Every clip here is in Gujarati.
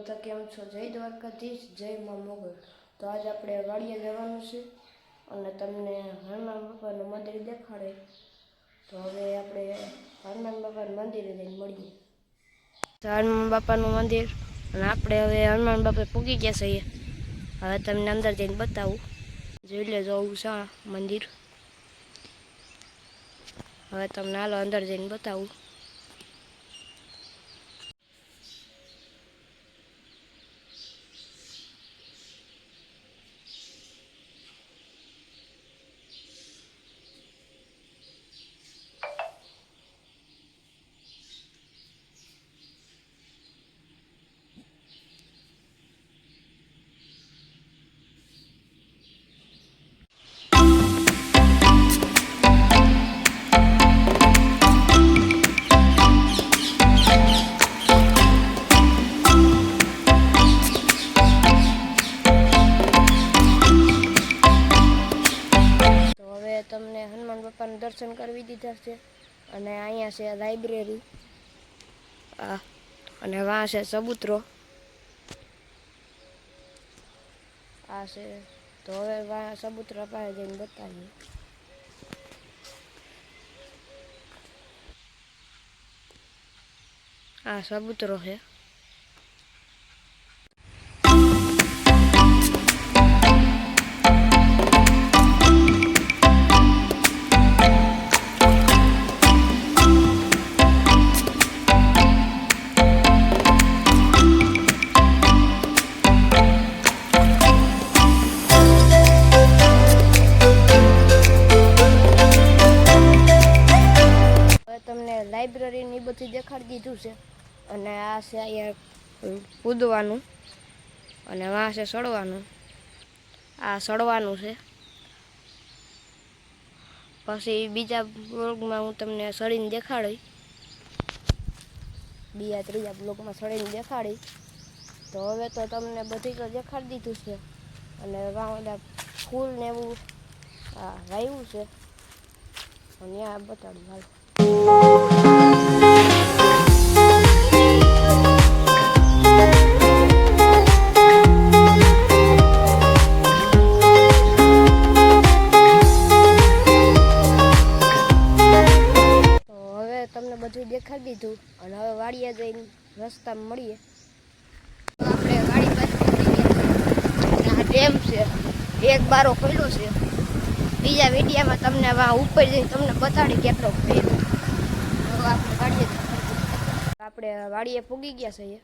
બધા કેમ છો? જય દ્વારકાધીશ, જય મા મોગલ. તો આજે આપણે વાડીએ જવાનું છે અને તમને હનુમાન બાપાનું મંદિર દેખાડે. તો હવે આપણે હનુમાન બાપાનું મંદિરે જઈને મળીએ. હનુમાન બાપાનું મંદિર અને આપણે હવે હનુમાન બાપા પૂગી ગયા છીએ. હવે તમને અંદર જઈને બતાવું. જોઈ લેજો આવું છે મંદિર. હવે તમને હાલો અંદર જઈને બતાવું. તમને હનુમાન બાપાનું દર્શન કરવી દીધા છે અને અહીંયા છે લાઇબ્રેરી અને વાં છે ચબૂતરો આ છે. તો હવે વાં ચબૂતરા પાસે જઈને બતાવીએ. આ ચબૂતરો છે. તમને લાઇબ્રેરીની બધી દેખાડી દીધું છે અને આ છે અહીંયા કૂદવાનું અને વાં છે ચડવાનું. આ ચડવાનું છે. પછી બીજા બ્લોગમાં હું તમને ચડીને દેખાડી. બીજા ત્રીજા બ્લોગમાં ચડીને દેખાડી. તો હવે તો તમને બધી તો દેખાડી દીધું છે અને વાં બધા ફૂલ ને એવું વાવ્યું છે અને ત્યાં બતાડું હાલ. તમને બધું દેખાડી દીધું અને હવે વાડીએ જઈને રસ્તામાં મળીએ. આપણે વાડી બાજુ આ ડેમ છે. એક બારો ખોલ્યો છે. બીજા વિડીયામાં તમને ઉપર જઈને તમને બતાડી કેટલો ખોલ્યો. આપણે વાડીએ પૂગી ગયા છીએ.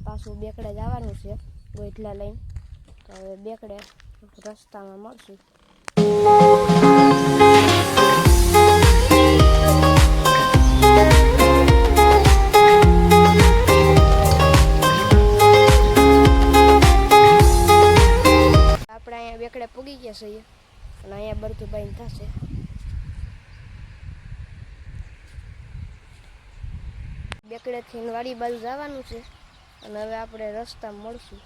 પાછું બેકડે જવાનું છે ગોઈઠલા લઈને. તો હવે બેકડે રસ્તામાં મળશું. આપણે અહીંયા બેકડે પૂગી ગયા છીએ અને અહીંયા બધું બંધ થશે. બેકડેથી વાડી બાજુ જવાનું છે અને હવે આપણે રસ્તામાં મળશું.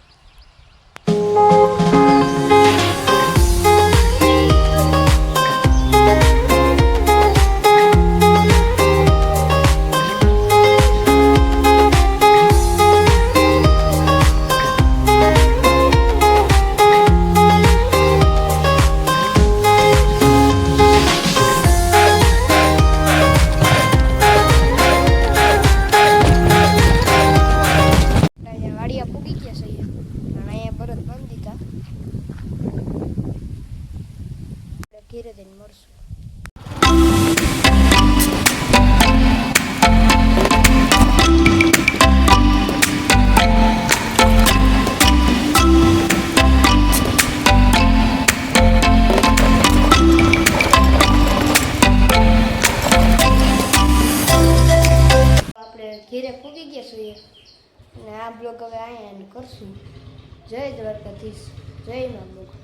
પૂગી ગયા છીએ. અને આ બ્લોગ હવે અહીંયા એન્ડ કરશું. જય દ્વારકાધીશ, જય મા મોગલ.